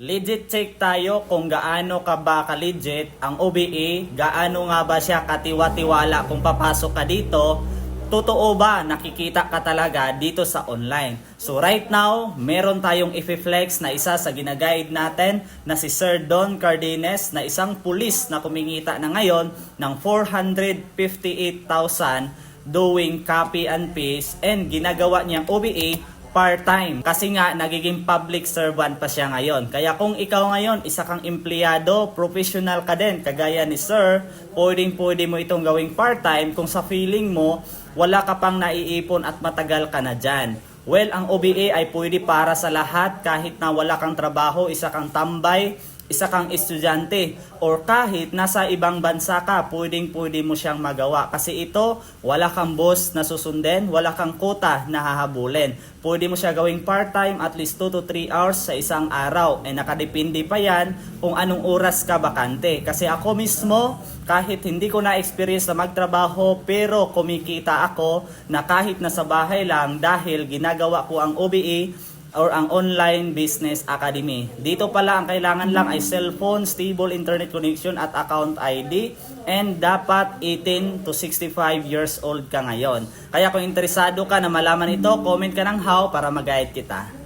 Legit check tayo kung gaano ka ba ka-legit ang OBE, gaano nga ba siya katiwa-tiwala kung papasok ka dito, totoo ba nakikita ka talaga dito sa online. So right now, meron tayong i-flex na isa sa ginaguide natin na si Sir Don Cardenas na isang pulis na kumingita na ngayon ng 458,000 doing copy and paste and ginagawa niyang OBE part-time kasi nga nagiging public servant pa siya ngayon. Kaya kung ikaw ngayon isa kang empleyado, professional ka din kagaya ni Sir, pwede mo itong gawing part-time kung sa feeling mo wala ka pang naiipon at matagal ka na dyan. Well, ang OBA ay pwede para sa lahat kahit na wala kang trabaho, isa kang tambay, isa kang estudyante, or kahit nasa ibang bansa ka, pwede mo siyang magawa. Kasi ito, wala kang boss na susundin, wala kang quota na hahabulin. Pwede mo siya gawing part-time at least 2 to 3 hours sa isang araw. Eh nakadepende pa yan kung anong oras ka bakante. Kasi ako mismo, kahit hindi ko na-experience na magtrabaho, pero kumikita ako na kahit nasa bahay lang dahil ginagawa ko ang OBE or ang Online Business Academy. Dito pala ang kailangan lang ay cellphone, stable internet connection at account ID, and dapat 18 to 65 years old ka ngayon. Kaya kung interesado ka na malaman ito, comment ka ng how para mag-guide kita.